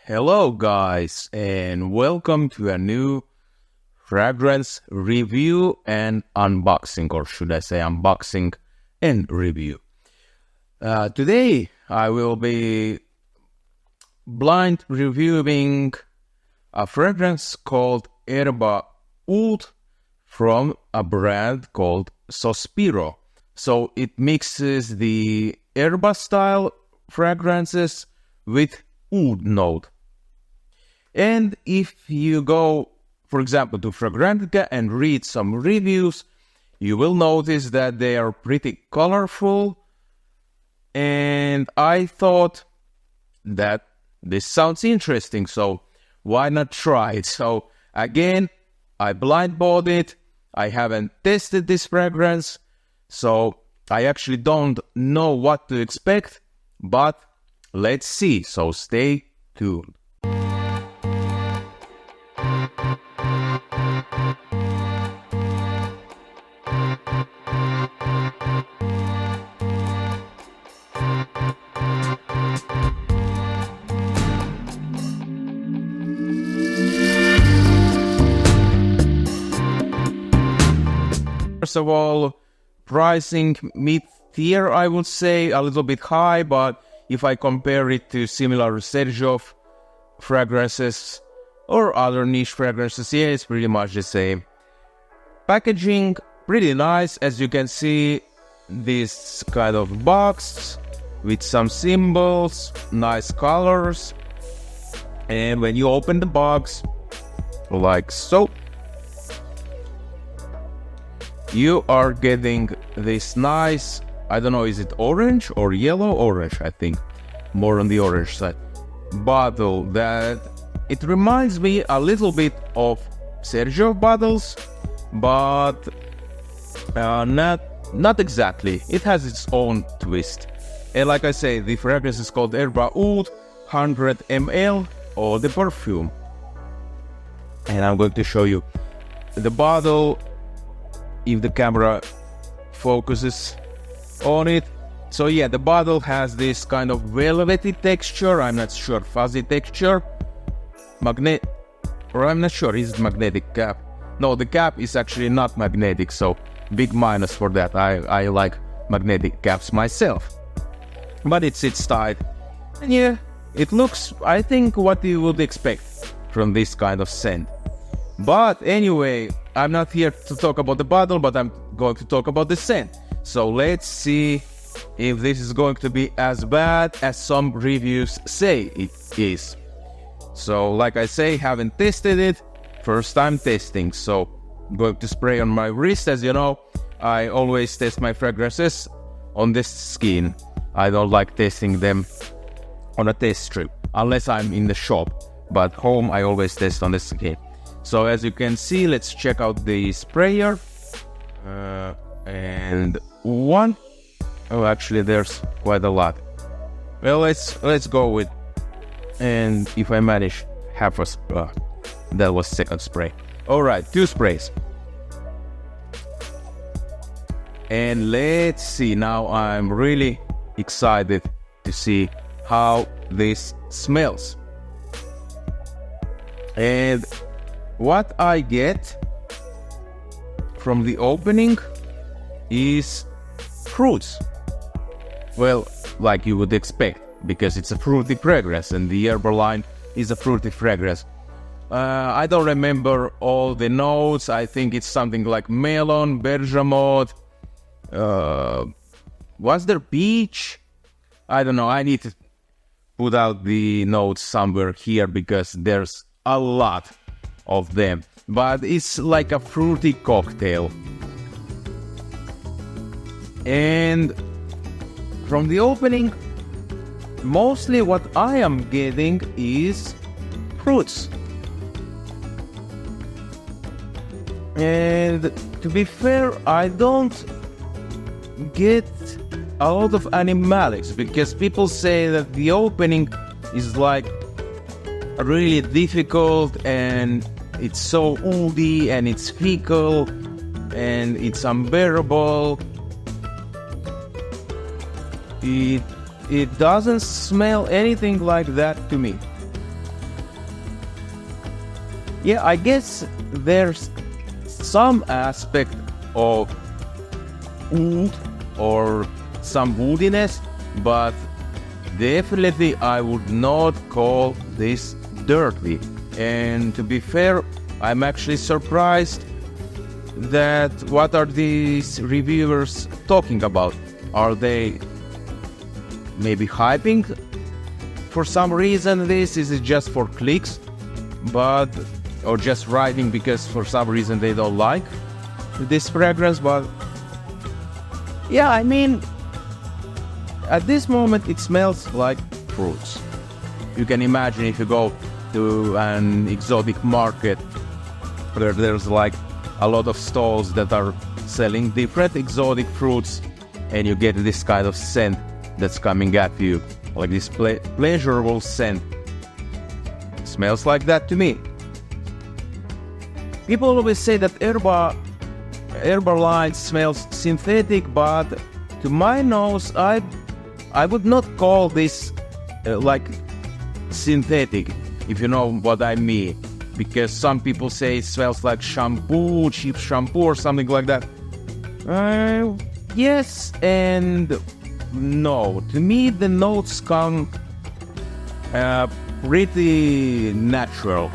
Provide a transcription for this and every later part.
Hello guys, and welcome to a new fragrance review and unboxing, or should I say unboxing and review. Today I will be blind reviewing a fragrance called Erba Oud from a brand called Sospiro. So it mixes the Erba style fragrances with oud note. And if you go, for example, to Fragrantica and read some reviews, you will notice that they are pretty colorful. And I thought that this sounds interesting, so why not try it? So again, I blind bought it. I haven't tested this fragrance, so I actually don't know what to expect, but let's see. So stay tuned. First of all, pricing mid-tier, I would say, a little bit high, but if I compare it to similar Sergio fragrances or other niche fragrances, yeah, it's pretty much the same. Packaging, pretty nice. As you can see, this kind of box with some symbols, nice colors. And when you open the box, like so, you are getting this nice, I don't know, is it orange or yellow? Orange, I think. More on the orange side. Bottle that it reminds me a little bit of Sergio bottles, but not exactly. It has its own twist. And like I say, the fragrance is called Erba Oud, 100 ml of the perfume. And I'm going to show you the bottle if the camera focuses on it. So yeah, the bottle has this kind of velvety texture, I'm not sure, fuzzy texture. I'm not sure, is it magnetic cap? No, the cap is actually not magnetic, so big minus for that. I like magnetic caps myself. But it sits tight. And yeah, it looks, I think, what you would expect from this kind of scent. But anyway, I'm not here to talk about the bottle, but I'm going to talk about the scent. So let's see if this is going to be as bad as some reviews say it is. So like I say, haven't tested it, first time testing. So I'm going to spray on my wrist. As you know, I always test my fragrances on the skin. I don't like testing them on a test strip, unless I'm in the shop. But home, I always test on the skin. So as you can see, let's check out the sprayer. And one. Oh, actually, there's quite a lot. Well, let's go with. And if I manage half a that was second spray. All right, 2 sprays. And let's see. Now I'm really excited to see how this smells. And what I get from the opening is fruits. Well, like you would expect, because it's a fruity fragrance, and the Erba line is a fruity fragrance. I don't remember all the notes. I think it's something like melon, bergamot. Was there peach? I don't know. I need to put out the notes somewhere here because there's a lot of them, but it's like a fruity cocktail. And from the opening, mostly what I am getting is fruits. And to be fair, I don't get a lot of animalics, because people say that the opening is like really difficult and it's so oody and it's fecal and it's unbearable. It doesn't smell anything like that to me. Yeah, I guess there's some aspect of wood or some woodiness, but definitely I would not call this dirty. And to be fair, I'm actually surprised that what are these reviewers talking about? Are they maybe hyping for some reason this? Is it just for clicks? Or just writing because for some reason they don't like this fragrance? But yeah, I mean, at this moment it smells like fruits. You can imagine if you go to an exotic market where there's like a lot of stalls that are selling different exotic fruits, and you get this kind of scent that's coming at you, like this pleasurable scent. It smells like that to me. People always say that Erba line smells synthetic, but to my nose, I would not call this like synthetic, if you know what I mean. Because some people say it smells like shampoo, cheap shampoo or something like that. Yes and no. To me, the notes come pretty natural,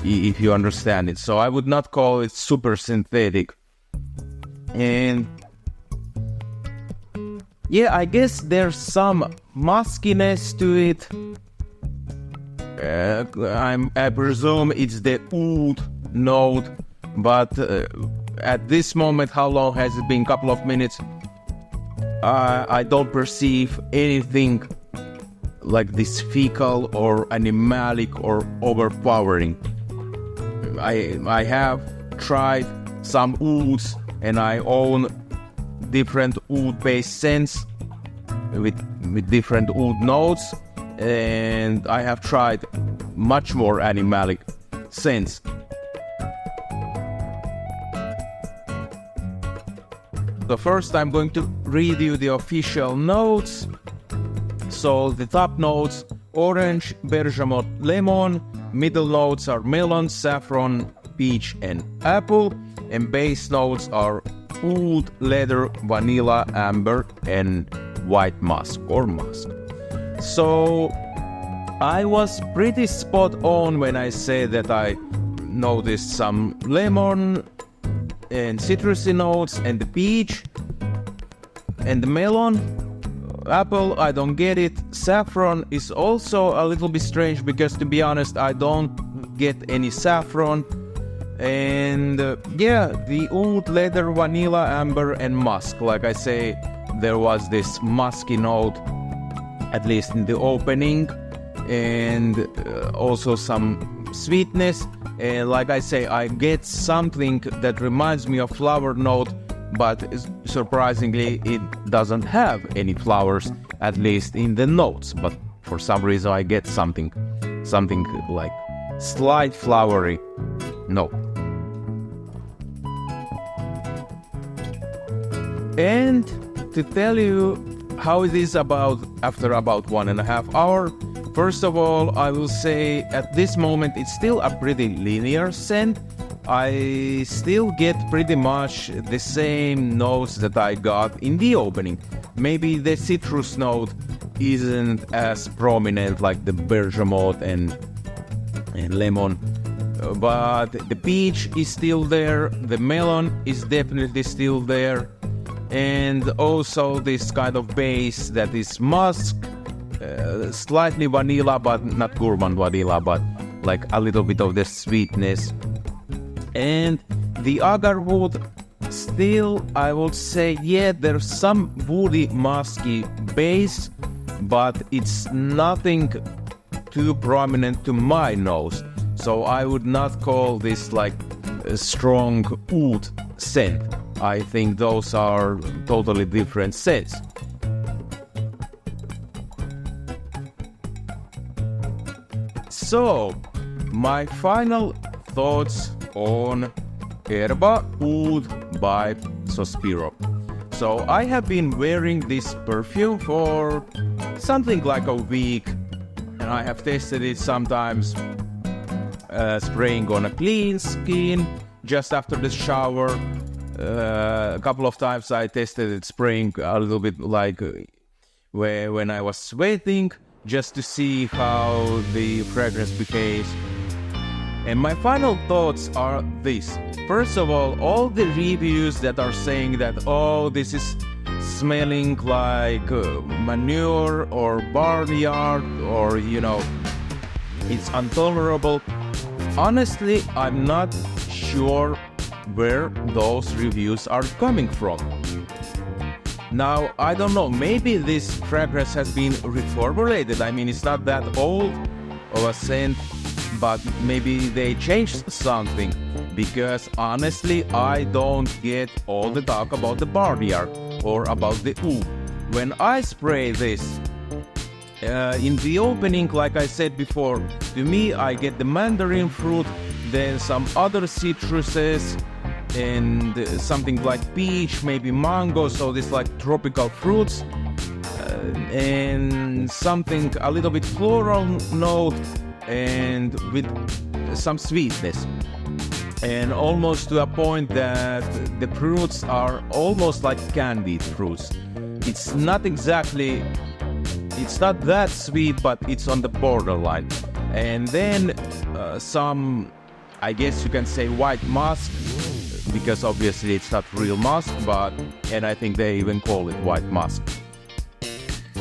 if you understand it. So I would not call it super synthetic. And yeah, I guess there's some muskiness to it. I presume it's the oud note, but at this moment, how long has it been? Couple of minutes. I don't perceive anything like this fecal or animalic or overpowering. I have tried some ouds, and I own different oud-based scents with different oud notes. And I have tried much more animalic scents. So first I'm going to read you the official notes. So the top notes: orange, bergamot, lemon. Middle notes are melon, saffron, peach and apple. And base notes are oud, leather, vanilla, amber and white musk or musk. So I was pretty spot on when I said that I noticed some lemon and citrusy notes, and the peach and the melon. Apple, I don't get it. Saffron is also a little bit strange because, to be honest, I don't get any saffron. And yeah, the oud, leather, vanilla, amber and musk. Like I say, there was this musky note, at least in the opening, and also some sweetness. And like I say, I get something that reminds me of flower note, but surprisingly it doesn't have any flowers, at least in the notes. But for some reason I get something like slight flowery note. And to tell you how it is after about 1.5 hours, first of all, I will say at this moment it's still a pretty linear scent. I still get pretty much the same notes that I got in the opening. Maybe the citrus note isn't as prominent like the bergamot and lemon, but the peach is still there, the melon is definitely still there, and also this kind of base that is musk, slightly vanilla, but not gourmand vanilla, but like a little bit of the sweetness. And the agar wood, still I would say, yeah, there's some woody musky base, but it's nothing too prominent to my nose. So I would not call this like a strong oud scent. I think those are totally different scents. So, my final thoughts on Erba Oud by Sospiro. So I have been wearing this perfume for something like a week, and I have tested it sometimes spraying on a clean skin just after the shower. A couple of times I tested it spraying a little bit like when I was sweating, just to see how the fragrance behaves. And my final thoughts are this. First of all the reviews that are saying that, oh, this is smelling like manure or barnyard, or it's intolerable. Honestly, I'm not sure where those reviews are coming from. Now, I don't know, maybe this fragrance has been reformulated. I mean, it's not that old of a scent, but maybe they changed something, because honestly, I don't get all the talk about the barnyard or about the oud. When I spray this, in the opening, like I said before, to me, I get the mandarin fruit, then some other citruses, and something like peach, maybe mango, so this like tropical fruits, and something a little bit floral note, and with some sweetness, and almost to a point that the fruits are almost like candied fruits. It's not that sweet, but it's on the borderline. And then some, I guess you can say, white musk, because obviously it's not real musk, and I think they even call it white musk.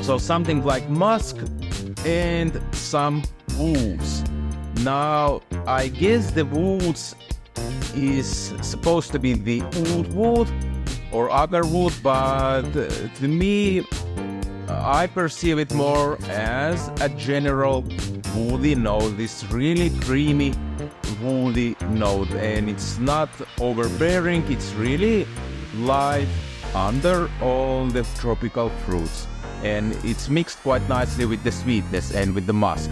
So something like musk and some woods. Now, I guess the woods is supposed to be the oud wood or agar wood, but to me, I perceive it more as a general woody note, this really creamy woody note, and it's not overbearing, it's really light under all the tropical fruits, and it's mixed quite nicely with the sweetness and with the musk.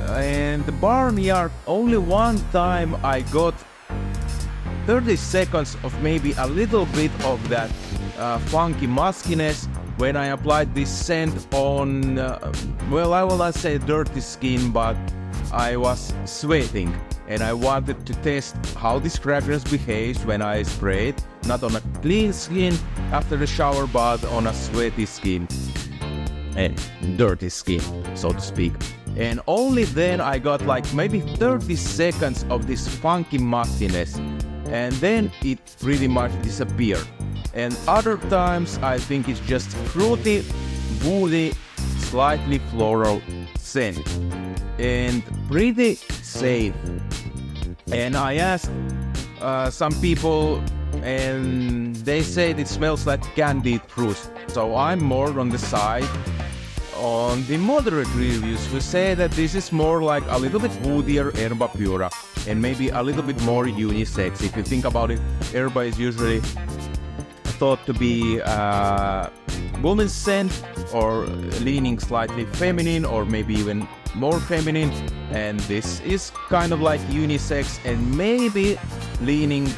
And the barnyard, only one time I got 30 seconds of maybe a little bit of that funky muskiness when I applied this scent on, well, I will not say dirty skin, but I was sweating, and I wanted to test how this fragrance behaves when I spray it, not on a clean skin after the shower, but on a sweaty skin and dirty skin, so to speak. And only then I got like maybe 30 seconds of this funky muskiness, and then it pretty much disappeared. And other times I think it's just fruity, woody, slightly floral scent, and pretty safe. And I asked some people, and they said it smells like candied fruits. So I'm more on the side on the moderate reviews who say that this is more like a little bit woodier Erba pura, and maybe a little bit more unisex. If you think about it, Erba is usually thought to be woman's scent, or leaning slightly feminine, or maybe even more feminine, and this is kind of like unisex and maybe leaning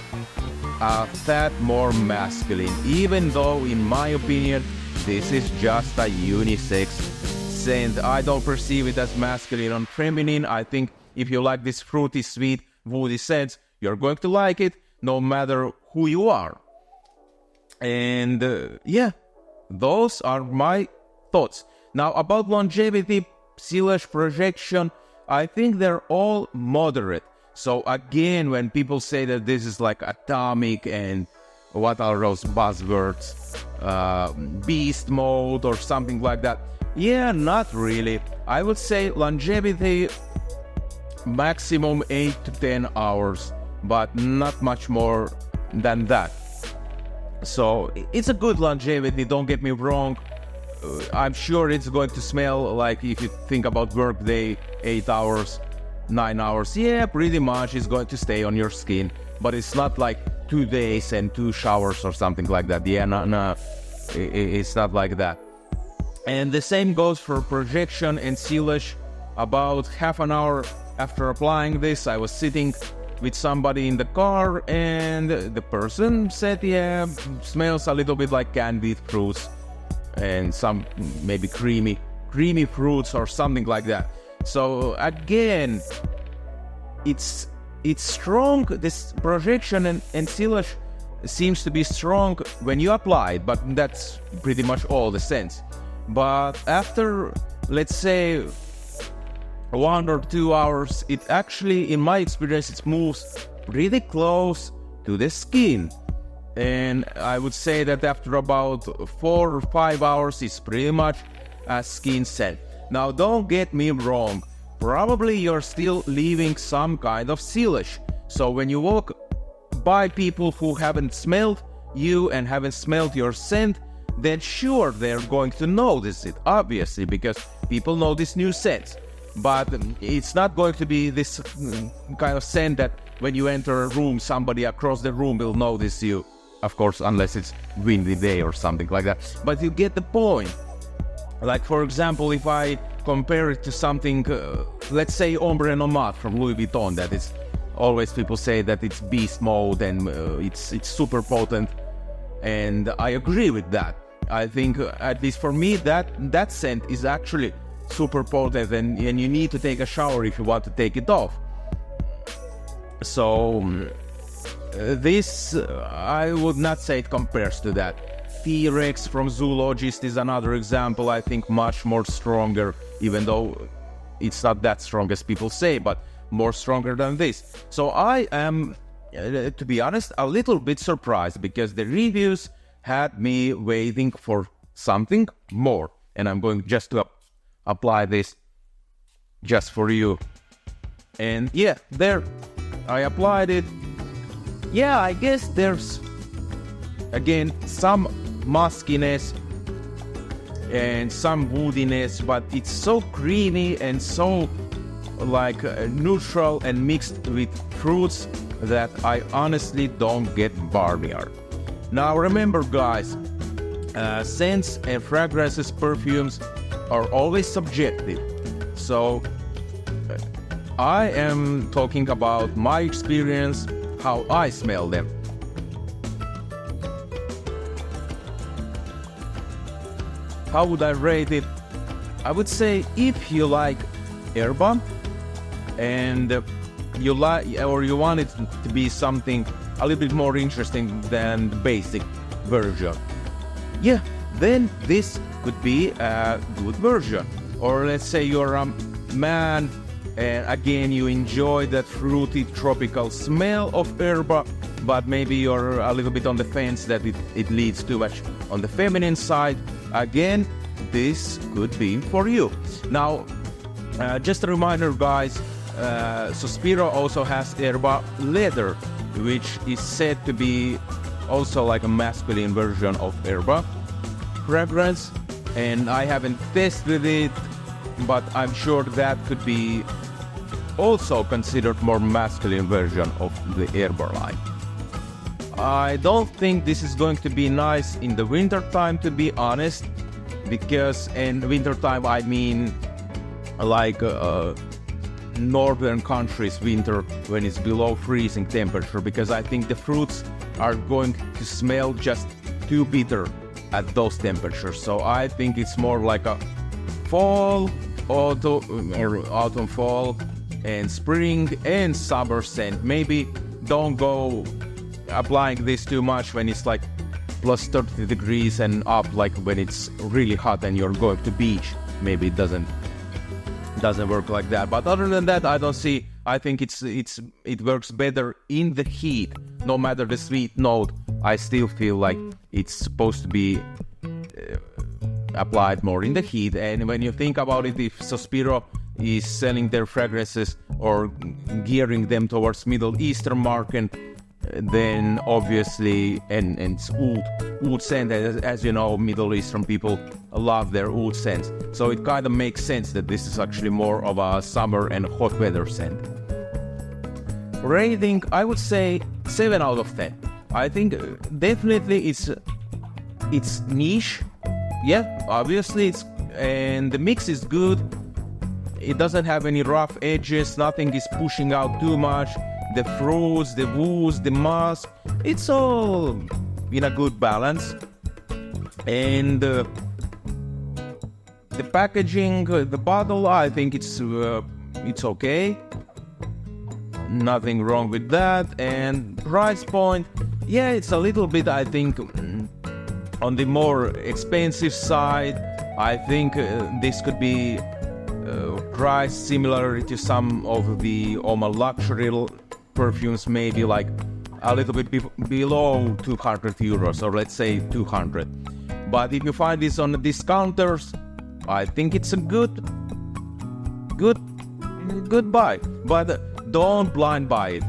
a tad more masculine, even though in my opinion this is just a unisex scent. I don't perceive it as masculine or feminine. I think if you like this fruity, sweet, woody scents, you're going to like it no matter who you are. And yeah, those are my thoughts. Now about longevity, sillage, projection, I think they're all moderate. So again, when people say that this is like atomic and what are those buzzwords, beast mode or something like that, yeah, not really. I would say longevity maximum 8 to 10 hours, but not much more than that. So it's a good longevity, don't get me wrong. I'm sure it's going to smell like, if you think about work day, 8 hours, 9 hours, yeah, pretty much it's going to stay on your skin, but it's not like 2 days and 2 showers or something like that. Yeah, no, it's not like that. And the same goes for projection and sillage. About half an hour after applying this, I was sitting with somebody in the car, and the person said, yeah, smells a little bit like candied fruits and some maybe creamy fruits or something like that. So again, it's strong. This projection and sillage seems to be strong when you apply it, but that's pretty much all the sense. But after, let's say, 1 or 2 hours, it actually, in my experience, it moves really close to the skin. And I would say that after about 4 or 5 hours, it's pretty much a skin scent. Now, don't get me wrong. Probably you're still leaving some kind of sillage. So when you walk by people who haven't smelled you and haven't smelled your scent, then sure, they're going to notice it, obviously, because people notice new scents. But it's not going to be this kind of scent that when you enter a room, somebody across the room will notice you. Of course, unless it's windy day or something like that. But you get the point. Like, for example, if I compare it to something, let's say Ombre Nomad from Louis Vuitton, that is always people say that it's beast mode and it's super potent. And I agree with that. I think, at least for me, that scent is actually super potent, and you need to take a shower if you want to take it off. So this, I would not say it compares to that. T-Rex from Zoologist is another example, I think much more stronger, even though it's not that strong as people say, but more stronger than this. So I am, to be honest, a little bit surprised, because the reviews had me waiting for something more. And I'm going just to apply this just for you. And yeah, there, I applied it. Yeah, I guess there's, again, some muskiness and some woodiness, but it's so creamy and so like neutral and mixed with fruits that I honestly don't get barnyard. Now remember, guys, scents and fragrances, perfumes are always subjective. So I am talking about my experience, how I smell them. How would I rate it? I would say, if you like Erba and you like, or you want it to be something a little bit more interesting than the basic version, yeah, then this could be a good version. Or let's say you're a man and again you enjoy that fruity tropical smell of Erba, but maybe you're a little bit on the fence that it leads too much on the feminine side. Again, this could be for you. Now, just a reminder, guys, Sospiro also has Erba Leather, which is said to be also like a masculine version of Erba fragrance, and I haven't tested it, but I'm sure that could be also considered more masculine version of the Erba line. I don't think this is going to be nice in the winter time, to be honest, because in winter time I mean like northern countries winter, when it's below freezing temperature, because I think the fruits are going to smell just too bitter at those temperatures. So I think it's more like a fall, autumn, fall, and spring and summer scent. Maybe don't go applying this too much when it's like plus 30 degrees and up, like when it's really hot and you're going to beach. Maybe it doesn't work like that. But other than that, I don't see. I think it works better in the heat. No matter the sweet note, I still feel like it's supposed to be applied more in the heat. And when you think about it, if Sospiro is selling their fragrances or gearing them towards Middle Eastern market, then obviously, and it's oud scent, as you know, Middle Eastern people love their oud scents. So it kind of makes sense that this is actually more of a summer and hot weather scent. Rating, I would say 7 out of 10. I think definitely it's niche. Yeah, obviously and the mix is good. It doesn't have any rough edges, nothing is pushing out too much. The fruits, the woods, the musk, it's all in a good balance. And the packaging, the bottle, I think it's okay. Nothing wrong with that. And price point, yeah, it's a little bit, I think, on the more expensive side. I think this could be priced similar to some of the Oma luxury perfumes, maybe like a little bit below 200 euros, or let's say 200. But if you find this on the discounters, I think it's a good buy. But don't blind buy it.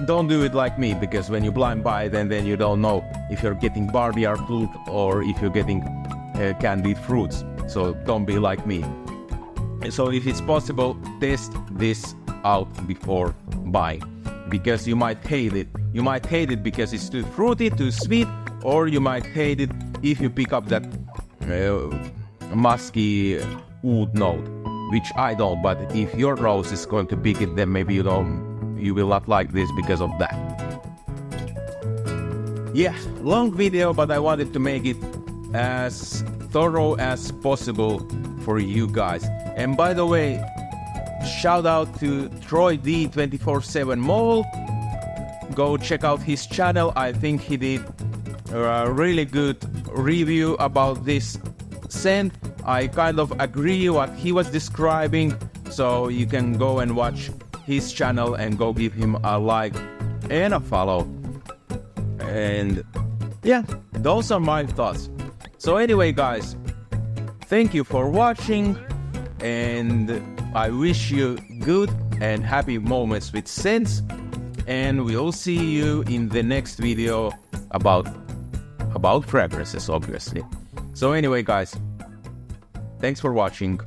Don't do it like me, because when you blind buy it, and then you don't know if you're getting barnyard fruit or if you're getting candied fruits. So don't be like me. So if it's possible, test this out before buying, because you might hate it. You might hate it because it's too fruity, too sweet, or you might hate it if you pick up that musky oud note, which I don't. But if your nose is going to pick it, then maybe you will not like this because of that. Yeah, long video, but I wanted to make it as thorough as possible for you guys. And by the way, shout out to Troy D 24/7 Mole. Go check out his channel. I think he did a really good review about this scent. I kind of agree what he was describing, so you can go and watch his channel and go give him a like and a follow. And yeah, those are my thoughts. So anyway, guys, thank you for watching, and I wish you good and happy moments with scents, and we'll see you in the next video about fragrances, obviously. So anyway, guys, thanks for watching.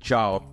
Ciao.